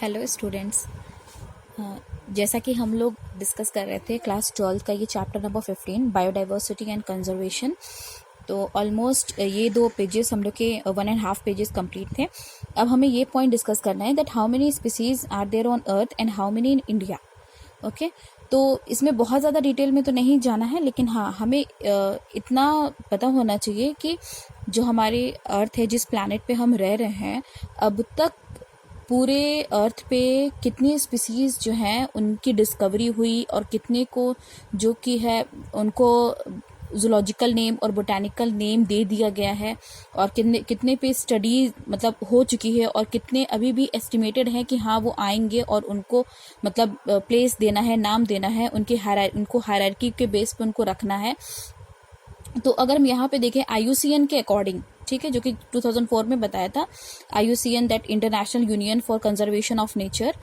Hello students. जैसा कि हम लोग डिस्कस कर रहे थे क्लास 12 का ये chapter number 15 biodiversity and conservation. तो ऑलमोस्ट ये 2 पेजेस हम लोग के 1.5 पेजेस कंप्लीट थे। अब हमें ये पॉइंट डिस्कस करना है that how many species are there on earth and how many in India. Okay, तो इसमें बहुत ज़्यादा डिटेल में तो नहीं जाना है, लेकिन हाँ हमें इतना पता होना चाहिए कि जो हमारे अर्थ है, जिस प्लैनेट पे हम रह रहे हैं, अब तक पूरे अर्थ पे कितनी स्पीसीज जो हैं उनकी डिस्कवरी हुई और कितने को जो कि है उनको जूलॉजिकल नेम और बोटैनिकल नेम दे दिया गया है, और कितने पे स्टडी मतलब हो चुकी है, और कितने अभी भी एस्टिमेटेड हैं कि हाँ वो आएंगे और उनको मतलब प्लेस देना है, नाम देना है, उनको हायरार्की के बेस पे उनको रखना है। तो अगर हम यहाँ पे देखें IUCN के अकॉर्डिंग, ठीक है, जो कि 2004 में बताया था, IUCN that international union for conservation of nature,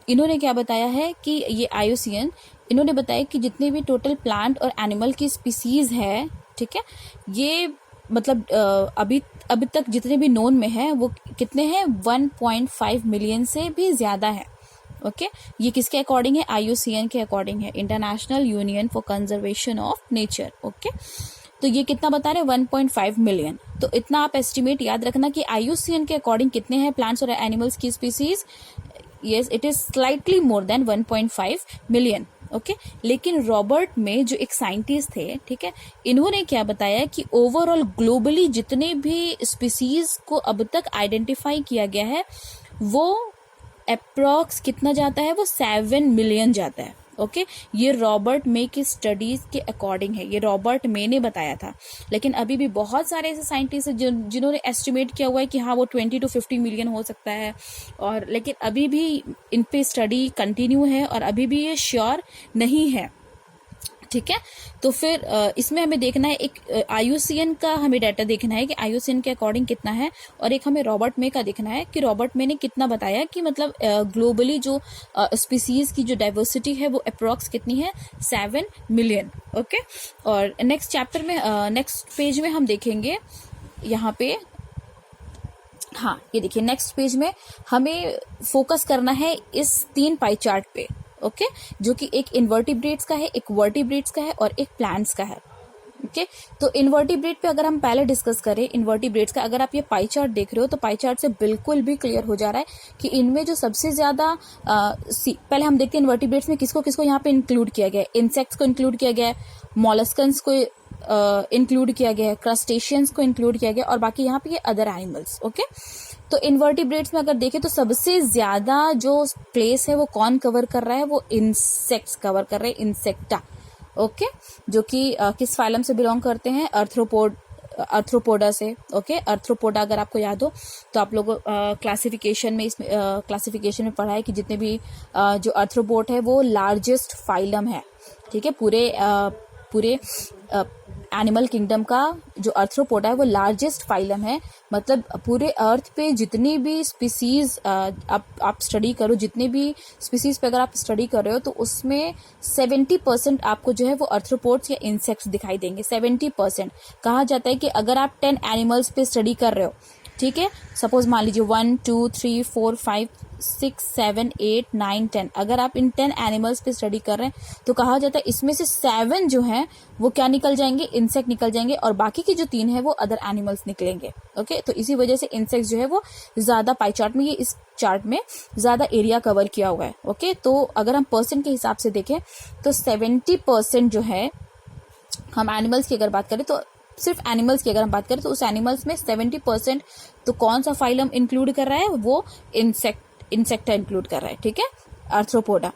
इन्होंने क्या बताया है कि ये IUCN इन्होंने बताया कि जितने भी टोटल प्लांट और एनिमल की स्पीसीज है, ठीक है, ये मतलब अभी तक जितने भी नोन में है वो कितने हैं, 1.5 मिलियन से भी ज्यादा है। ओके, ये किसके अकॉर्डिंग है? IUCN के अकॉर्डिंग है, international union for conservation of nature. Okay, तो ये कितना बता रहे हैं? 1.5 मिलियन। तो इतना आप एस्टिमेट याद रखना कि IUCN के अकॉर्डिंग कितने हैं प्लांट्स और एनिमल्स की species. Yes, it is slightly more than 1.5 million. Okay, लेकिन रॉबर्ट में जो एक साइंटिस्ट थे, ठीक है, इन्होंने क्या बताया कि ओवरऑल ग्लोबली जितने भी स्पीसीज को अब तक आइडेंटिफाई किया गया है वो अप्रॉक्स कितना जाता है? वो 7 मिलियन जाता है। ओके, ये रॉबर्ट मे की स्टडीज के अकॉर्डिंग है, ये रॉबर्ट मे ने बताया था। लेकिन अभी भी बहुत सारे ऐसे साइंटिस्ट हैं जिन्होंने एस्टिमेट किया हुआ है कि हाँ वो 20 to 50 मिलियन हो सकता है, और लेकिन अभी भी इन पे स्टडी कंटिन्यू है और अभी भी ये श्योर नहीं है। ठीक है, तो फिर इसमें हमें देखना है, एक IUCN का हमें डाटा देखना है कि IUCN के अकॉर्डिंग कितना है, और एक हमें रॉबर्ट मे का देखना है कि रॉबर्ट मे ने कितना बताया कि मतलब ग्लोबली जो स्पीसीज की जो डाइवर्सिटी है वो अप्रॉक्स कितनी है? 7 मिलियन। ओके, और नेक्स्ट चैप्टर में नेक्स्ट पेज में हम देखेंगे यहाँ पे, हाँ ये देखिए नेक्स्ट पेज में हमें फोकस करना है इस 3 पाई चार्ट पे। ओके, जो कि एक इन्वर्टिब्रेट्स का है, एक वर्टिब्रेट्स का है और एक प्लांट्स का है। ओके, तो इन्वर्टिब्रेट पे अगर हम पहले डिस्कस करें इन्वर्टिब्रेट्स का, अगर आप ये पाई चार्ट देख रहे हो तो पाई चार्ट से बिल्कुल भी क्लियर हो जा रहा है कि इनमें जो सबसे ज्यादा पहले हम देखते हैं इन्वर्टिब्रेट्स में किसको किसको यहाँ पे इंक्लूड किया गया है। इंसेक्ट्स को इंक्लूड किया गया है, मॉलस्कन्स को इंक्लूड किया गया है, क्रस्टेशियंस को इंक्लूड किया गया, और बाकी यहाँ पे ये अदर एनिमल्स। ओके, तो इन्वर्टिब्रेट्स में अगर देखें तो सबसे ज्यादा जो प्लेस है वो कौन कवर कर रहा है? वो इंसेक्ट्स कवर कर रहे हैं, इंसेक्टा। ओके, जो कि किस फाइलम से बिलोंग करते हैं? अर्थ्रोपोडा से। ओके, अर्थ्रोपोडा अगर आपको याद हो तो आप लोग क्लासिफिकेशन में इसमें क्लासिफिकेशन में पढ़ा है कि जितने भी जो अर्थ्रोपोड है वो लार्जेस्ट फाइलम है। ठीक है, पूरे एनिमल किंगडम का जो अर्थ्रोपोडा है वो लार्जेस्ट फाइलम है। मतलब पूरे अर्थ पे जितनी भी स्पीसीज आप स्टडी करो, जितने भी स्पीसीज पे अगर आप स्टडी कर रहे हो तो उसमें 70% आपको जो है वो अर्थ्रोपोड्स या इंसेक्ट्स दिखाई देंगे। 70%। कहा जाता है कि अगर आप 10 एनिमल्स पे स्टडी कर रहे हो, ठीक है, सपोज मान लीजिए 1 2 3 4 5 6 7 8 9 10, अगर आप इन 10 एनिमल्स पे स्टडी कर रहे हैं तो कहा जाता है इसमें से 7 जो हैं वो क्या निकल जाएंगे? इंसेक्ट निकल जाएंगे, और बाकी की जो 3 है वो अदर एनिमल्स निकलेंगे। ओके, तो इसी वजह से इंसेक्ट जो है वो ज्यादा पाई चार्ट में, ये इस चार्ट में ज्यादा एरिया कवर किया हुआ है। ओके, तो अगर हम परसेंट के हिसाब से देखें तो 70% जो है, हम एनिमल्स की अगर बात करें तो सिर्फ एनिमल्स की अगर हम बात करें तो उस एनिमल्स में 70% तो कौन सा फाइलम इंक्लूड कर रहा है? वो इंसेक्टा इंक्लूड कर रहा है। ठीक है, अर्थ्रोपोडा।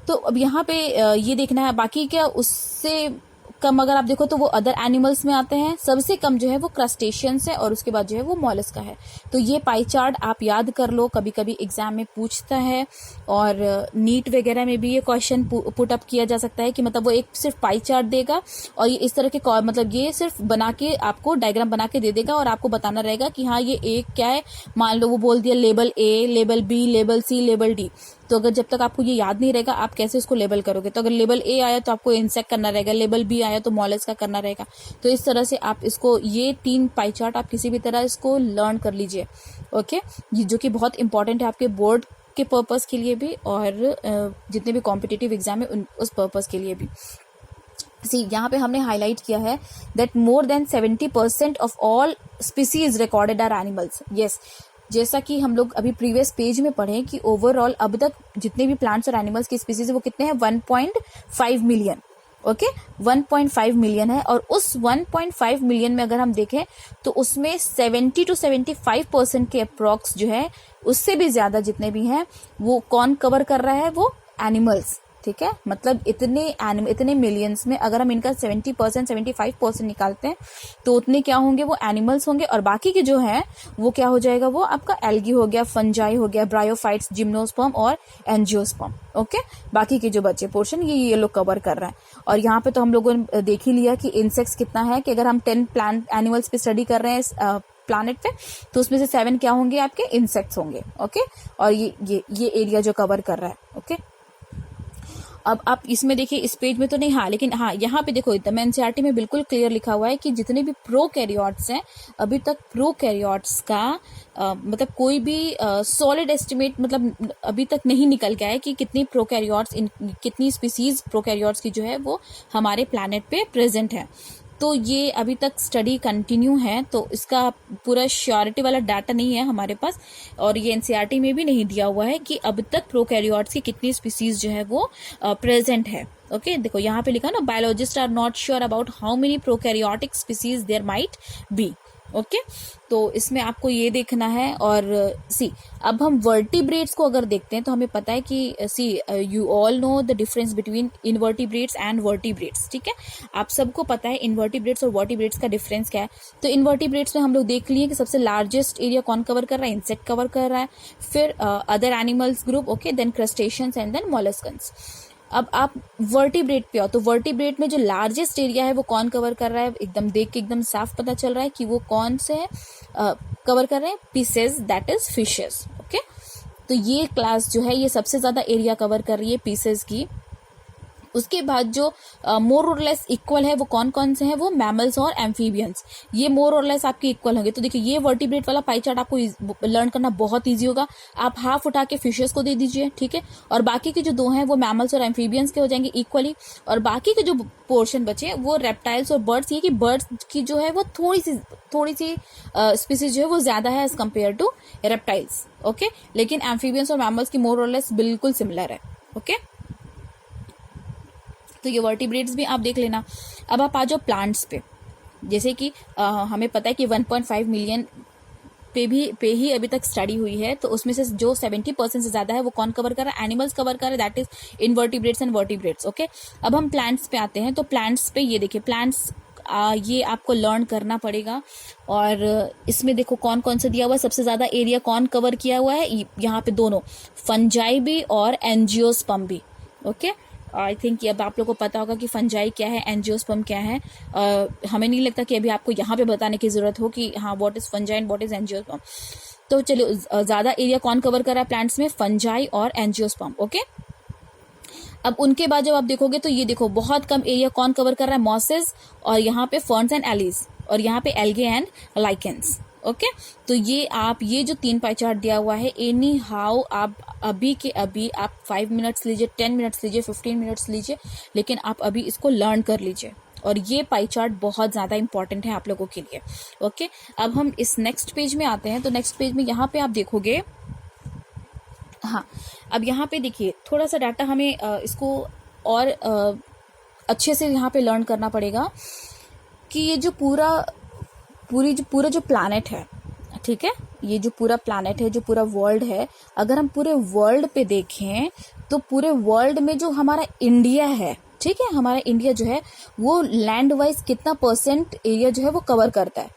तो अब यहाँ पे ये देखना है, बाकी क्या उससे कम अगर आप देखो तो वो अदर एनिमल्स में आते हैं। सबसे कम जो है वो क्रस्टेशियंस है, और उसके बाद जो है वो मॉलस्का है। तो ये पाई चार्ट आप याद कर लो, कभी कभी एग्जाम में पूछता है, और नीट वगैरह में भी ये क्वेश्चन पुट अप किया जा सकता है कि मतलब वो एक सिर्फ पाई चार्ट देगा और ये इस तरह के मतलब ये सिर्फ बना के आपको डायग्राम बना के दे देगा, और आपको बताना रहेगा कि हाँ ये एक क्या है। मान लो वो बोल दिया label A, label B, label C, label D, तो अगर जब तक आपको ये याद नहीं रहेगा आप कैसे उसको लेबल करोगे? तो अगर लेबल A आया तो आपको इंसेक्ट करना रहेगा, लेबल B आया तो मॉलस्का का करना रहेगा। तो इस तरह से आप इसको, ये 3 पाई चार्ट आप किसी भी तरह इसको लर्न कर लीजिए। ओके, जो कि बहुत इंपॉर्टेंट है आपके बोर्ड के पर्पस के लिए भी और जितने भी कॉम्पिटिटिव एग्जाम है उस पर्पस के लिए भी। सी यहाँ पे हमने हाईलाइट किया है that more than 70% of all species recorded are animals. Yes, जैसा कि हम लोग अभी प्रीवियस पेज में पढ़े कि ओवरऑल अब तक जितने भी प्लांट्स और एनिमल्स की स्पीसीज है वो कितने हैं, 1.5 मिलियन। ओके, 1.5 मिलियन है। और उस 1.5 मिलियन में अगर हम देखें तो उसमें 70 to 75% के अप्रॉक्स जो है, उससे भी ज्यादा जितने भी हैं वो कौन कवर कर रहा है, वो एनिमल्स। ठीक है, मतलब इतने मिलियंस में अगर हम इनका 70% 75% निकालते हैं तो उतने क्या होंगे, वो एनिमल्स होंगे। और बाकी के जो है वो क्या हो जाएगा, वो आपका एल्गी हो गया, फंजाई हो गया, ब्रायोफाइट्स, जिम्नोस्पर्म और एंजियोस्पर्म। ओके, बाकी के जो बचे पोर्शन ये लोग कवर कर रहे हैं। और यहाँ पे तो हम लोगों ने देख ही लिया कि इंसेक्ट्स कितना है, कि अगर हम 10 प्लांट एनिमल्स पे स्टडी कर रहे हैं प्लानेट पे तो उसमें से 7 क्या होंगे, आपके इंसेक्ट्स होंगे। ओके, और ये एरिया जो कवर कर रहा है। ओके, अब आप इसमें देखिए, इस पेज में तो नहीं, हाँ लेकिन हाँ यहाँ पे देखो एकदम एनसीईआरटी में बिल्कुल क्लियर लिखा हुआ है कि जितने भी प्रोकैरियोट्स हैं, अभी तक प्रोकैरियोट्स का मतलब कोई भी सॉलिड एस्टिमेट मतलब अभी तक नहीं निकल गया है कि कितनी प्रोकैरियोट्स, कितनी स्पीसीज प्रोकैरियोट्स की जो है वो हमारे प्लैनेट पे प्रेजेंट है। तो ये अभी तक स्टडी कंटिन्यू है, तो इसका पूरा श्योरिटी वाला डाटा नहीं है हमारे पास, और ये एनसीईआरटी में भी नहीं दिया हुआ है कि अब तक प्रोकैरियोट्स की कितनी स्पीसीज जो है वो प्रेजेंट है। ओके, देखो यहाँ पे लिखा ना, biologist are not sure about how many prokaryotic species there might be. Okay, तो इसमें आपको ये देखना है। और सी, अब हम वर्टिब्रेट्स को अगर देखते हैं तो हमें पता है कि see you all know the difference between invertebrates and vertebrates. ठीक है, आप सबको पता है इनवर्टिब्रेट्स और वर्टिब्रेट्स का डिफरेंस क्या है। तो इनवर्टिब्रेट्स में हम लोग देख लिए कि सबसे लार्जेस्ट एरिया कौन कवर कर रहा है, इंसेक्ट कवर कर रहा है, फिर other animals group, okay, then crustaceans and then molluscans. अब आप वर्टिब्रेट पे आओ तो वर्टिब्रेट में जो लार्जेस्ट एरिया है वो कौन कवर कर रहा है, एकदम देख के एकदम साफ पता चल रहा है कि वो कौन से है कवर कर रहे हैं, pieces, that is fishes. Okay, तो ये क्लास जो है ये सबसे ज्यादा एरिया कवर कर रही है पीसेस की। उसके बाद जो मोर और लेस इक्वल है वो कौन कौन से हैं, वो मैमल्स और एम्फीबियंस, ये मोर और लेस आपके इक्वल होंगे। तो देखिए ये वर्टिब्रेट वाला पाई चार्ट आपको लर्न करना बहुत इजी होगा। आप हाफ उठा के फिशेस को दे दीजिए, ठीक है, और बाकी के जो 2 हैं वो मैमल्स और एम्फीबियंस के हो जाएंगे इक्वली, और बाकी के जो पोर्शन बचे वो रेप्टाइल्स और बर्ड्स। ये कि बर्ड्स की जो है वो थोड़ी सी स्पीसीज जो है वो ज्यादा है as compare to reptiles. Okay, लेकिन एम्फीबियंस और मैमल्स की मोर और लेस बिल्कुल सिमिलर है। ओके, तो ये वर्टिब्रेट्स भी आप देख लेना। अब आप आ जाओ प्लांट्स पे, जैसे कि हमें पता है कि 1.5 मिलियन पे ही अभी तक स्टडी हुई है, तो उसमें से जो 70% से ज्यादा है वो कौन कवर कर रहा है, एनिमल्स कवर कर रहे हैं, that is invertebrates and vertebrates. Okay, अब हम प्लांट्स पे आते हैं। तो प्लांट्स पे ये देखिए, प्लांट्स ये आपको लर्न करना पड़ेगा। और इसमें देखो कौन कौन सा दिया हुआ है, सबसे ज्यादा एरिया कौन कवर किया हुआ है, यहाँ पे दोनों फंजाई भी और एंजियोस्पर्म भी। ओके, आई थिंक अब आप लोगों को पता होगा कि फंजाई क्या है, एंजियोस्पर्म क्या है। हमें नहीं लगता कि अभी आपको यहाँ पे बताने की जरूरत हो कि हाँ what is fungi and what is angiosperm. तो चलिए, ज्यादा एरिया कौन कवर कर रहा है प्लांट्स में, फंजाई और एंजियोस्पर्म। ओके, अब उनके बाद जब आप देखोगे तो ये देखो बहुत कम एरिया कौन कवर कर रहा है, मॉसेस, और यहाँ पे फर्न्स एंड एलीज, और यहाँ पे एल्गे एंड लाइकेंस। ओके, तो ये जो 3 पाई चार्ट दिया हुआ है, एनी हाउ आप अभी के अभी आप 5 मिनट्स लीजिए, 10 मिनट्स लीजिए, 15 मिनट्स लीजिए, लेकिन आप अभी इसको लर्न कर लीजिए। और ये पाई चार्ट बहुत ज्यादा इंपॉर्टेंट है आप लोगों के लिए। ओके, अब हम इस नेक्स्ट पेज में आते हैं। तो नेक्स्ट पेज में यहाँ पे आप देखोगे, हाँ, अब यहाँ पे देखिए थोड़ा सा डाटा हमें इसको और अच्छे से यहाँ पे लर्न करना पड़ेगा कि ये जो पूरा जो प्लैनेट है, ठीक है, ये जो पूरा प्लैनेट है, जो पूरा वर्ल्ड है, अगर हम पूरे वर्ल्ड पे देखें तो पूरे वर्ल्ड में जो हमारा इंडिया है, ठीक है, हमारा इंडिया जो है वो लैंड वाइज कितना परसेंट एरिया जो है वो कवर करता है,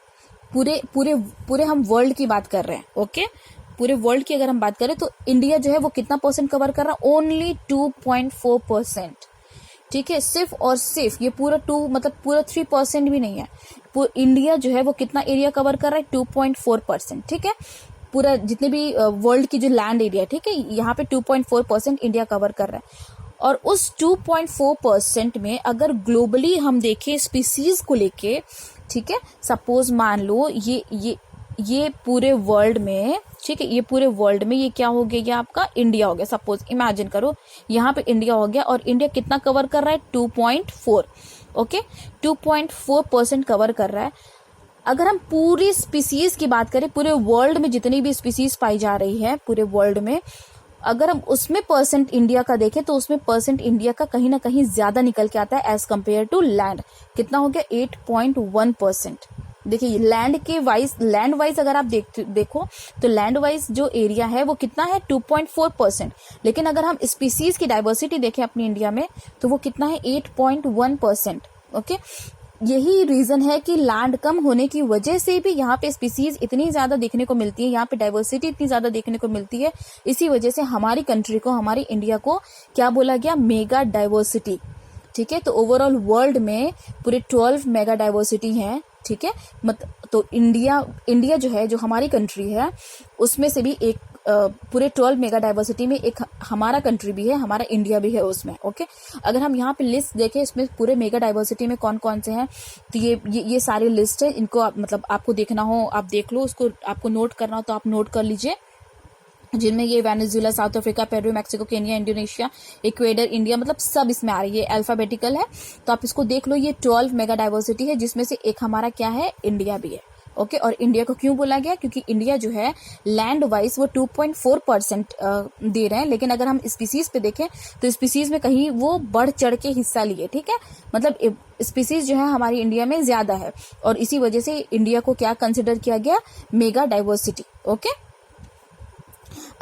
पूरे हम वर्ल्ड की बात कर रहे हैं। ओके, पूरे वर्ल्ड की अगर हम बात करें तो इंडिया जो है वो कितना परसेंट कवर कर रहा है, ओनली 2.4%। ठीक है, सिर्फ और सिर्फ ये पूरा 3% भी नहीं है। इंडिया जो है वो कितना एरिया कवर कर रहा है, 2.4%। ठीक है, पूरा जितने भी वर्ल्ड की जो लैंड एरिया, ठीक है, यहाँ पे 2.4% इंडिया कवर कर रहा है। और उस 2.4% में अगर ग्लोबली हम देखें स्पीसीज को लेके, ठीक है, सपोज मान लो ये पूरे वर्ल्ड में, ठीक है, ये पूरे वर्ल्ड में ये क्या हो गया, ये आपका इंडिया हो गया। सपोज इमेजिन करो यहाँ पे इंडिया हो गया, और इंडिया कितना कवर कर रहा है, 2.4, ओके, 2.4% कवर कर रहा है। अगर हम पूरी स्पीसीज की बात करें, पूरे वर्ल्ड में जितनी भी स्पीसीज पाई जा रही है पूरे वर्ल्ड में, अगर हम उसमें परसेंट इंडिया का देखें तो उसमें परसेंट इंडिया का कहीं ना कहीं ज्यादा निकल के आता है एज कंपेयर टू लैंड। कितना हो गया, 8.1%। देखिए लैंड वाइज अगर आप देखो तो लैंड वाइज जो एरिया है वो कितना है, 2.4%। लेकिन अगर हम स्पीसीज की डाइवर्सिटी देखें अपनी इंडिया में तो वो कितना है, 8.1%। ओके, यही रीजन है कि लैंड कम होने की वजह से भी यहाँ पे स्पीसीज इतनी ज्यादा देखने को मिलती है, यहाँ पे डाइवर्सिटी इतनी ज्यादा देखने को मिलती है। इसी वजह से हमारी कंट्री को, हमारी इंडिया को क्या बोला गया, मेगा डाइवर्सिटी। ठीक है, तो ओवरऑल वर्ल्ड में पूरे 12 मेगा डाइवर्सिटी है। ठीक है, तो इंडिया जो है, जो हमारी कंट्री है, उसमें से भी एक पूरे 12 मेगा डाइवर्सिटी में एक हमारा कंट्री भी है, हमारा इंडिया भी है उसमें। ओके, अगर हम यहाँ पे लिस्ट देखें इसमें पूरे मेगा डाइवर्सिटी में कौन कौन से हैं, तो ये सारी लिस्ट है। इनको मतलब आपको देखना हो आप देख लो, उसको आपको नोट करना हो तो आप नोट कर लीजिए, जिनमें ये Venezuela, south Africa, Peru, Mexico, Kenya, Indonesia, Ecuador, India, मतलब सब इसमें आ रही है। अल्फाबेटिकल है, तो आप इसको देख लो। ये 12 मेगा डाइवर्सिटी है, जिसमें से एक हमारा क्या है, इंडिया भी है। ओके, और इंडिया को क्यों बोला गया, क्योंकि इंडिया जो है लैंड वाइज वो 2.4% दे रहे हैं, लेकिन अगर हम स्पीसीज पे देखें तो स्पीसीज में कहीं वो बढ़ चढ़ के हिस्सा लिए। ठीक है, मतलब स्पीसीज जो है हमारी इंडिया में ज्यादा है, और इसी वजह से इंडिया को क्या कंसिडर किया गया, मेगा डाइवर्सिटी। ओके,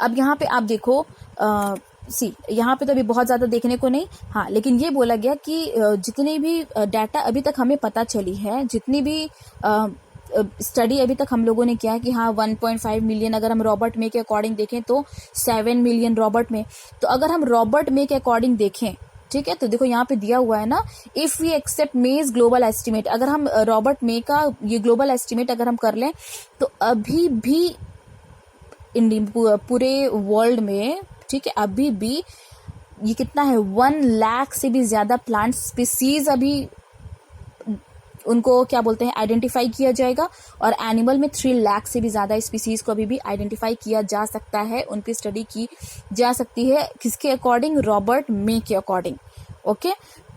अब यहाँ पे आप देखो, यहाँ पे तो अभी बहुत ज्यादा देखने को नहीं, हाँ, लेकिन ये बोला गया कि जितनी भी डाटा अभी तक हमें पता चली है, जितनी भी स्टडी अभी तक हम लोगों ने किया है कि हाँ 1.5 मिलियन, अगर हम रॉबर्ट मे के अकॉर्डिंग देखें तो 7 मिलियन रॉबर्ट मे। तो अगर हम रॉबर्ट मे के अकॉर्डिंग देखें, ठीक है, तो देखो यहाँ पे दिया हुआ है ना, इफ वी एक्सेप्ट मेज ग्लोबल एस्टिमेट, अगर हम रॉबर्ट मे का ये ग्लोबल एस्टिमेट अगर हम कर लें तो अभी भी पूरे वर्ल्ड में, ठीक है, अभी भी ये कितना है, 1 लाख से भी ज्यादा प्लांट स्पीसीज अभी उनको क्या बोलते हैं, आइडेंटिफाई किया जाएगा, और एनिमल में 3 लाख से भी ज्यादा स्पीसीज को अभी भी आइडेंटिफाई किया जा सकता है, उन पे स्टडी की जा सकती है। किसके अकॉर्डिंग, रॉबर्ट मे के अकॉर्डिंग। ओके,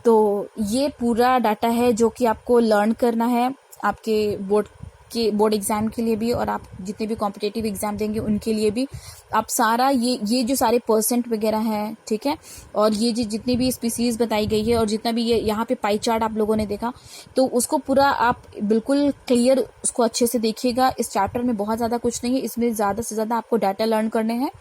तो ये पूरा डाटा है जो कि आपको लर्न करना है आपके बोर्ड एग्जाम के लिए भी, और आप जितने भी कॉम्पिटिटिव एग्जाम देंगे उनके लिए भी। आप सारा ये जो सारे परसेंट वगैरह हैं, ठीक है, और ये जितनी भी स्पीसीज बताई गई है, और जितना भी ये यहाँ पे पाई चार्ट आप लोगों ने देखा, तो उसको पूरा आप बिल्कुल क्लियर उसको अच्छे से देखिएगा। इस चैप्टर में बहुत ज्यादा कुछ नहीं है, इसमें ज्यादा से ज्यादा आपको डाटा लर्न करने हैं।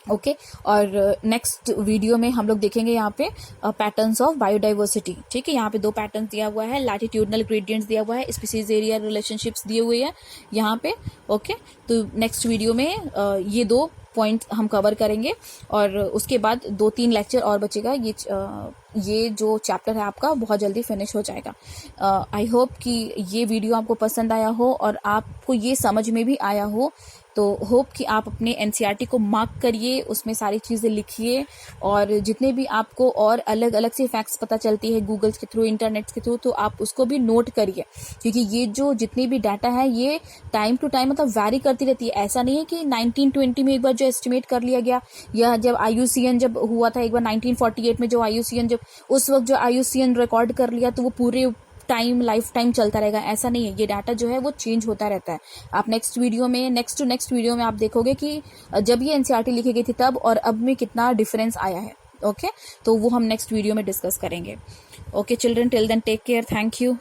ओके, और नेक्स्ट वीडियो में हम लोग देखेंगे यहाँ पे पैटर्न्स ऑफ बायोडाइवर्सिटी। ठीक है, यहाँ पे 2 पैटर्न्स दिया हुआ है, लैटिट्यूडनल ग्रेडियंट्स दिया हुआ है, स्पीसीज एरिया रिलेशनशिप्स दिए हुए हैं यहाँ पे। ओके, तो नेक्स्ट वीडियो में ये 2 पॉइंट हम कवर करेंगे, और उसके बाद 2-3 लेक्चर और बचेगा। ये जो चैप्टर है आपका बहुत जल्दी फिनिश हो जाएगा। आई होप कि ये वीडियो आपको पसंद आया हो और आपको ये समझ में भी आया हो। तो होप कि आप अपने एनसीईआरटी को मार्क करिए, उसमें सारी चीज़ें लिखिए, और जितने भी आपको और अलग अलग से फैक्ट्स पता चलती है गूगल के थ्रू, इंटरनेट के थ्रू, तो आप उसको भी नोट करिए, क्योंकि ये जो जितनी भी डाटा है ये टाइम टू टाइम मतलब वैरी करती रहती है। ऐसा नहीं है कि 1920 में एक बार जो एस्टिमेट कर लिया गया, या जब IUCN जब हुआ था एक बार 1948 में, जो IUCN जब उस वक्त जो IUCN रिकॉर्ड कर लिया तो वो पूरे टाइम लाइफ टाइम चलता रहेगा, ऐसा नहीं है। ये डाटा जो है वो चेंज होता रहता है। आप नेक्स्ट वीडियो में आप देखोगे कि जब ये एनसीईआरटी लिखी गई थी तब और अब में कितना डिफरेंस आया है। ओके, तो वो हम नेक्स्ट वीडियो में डिस्कस करेंगे। Okay children, till then take care, thank you.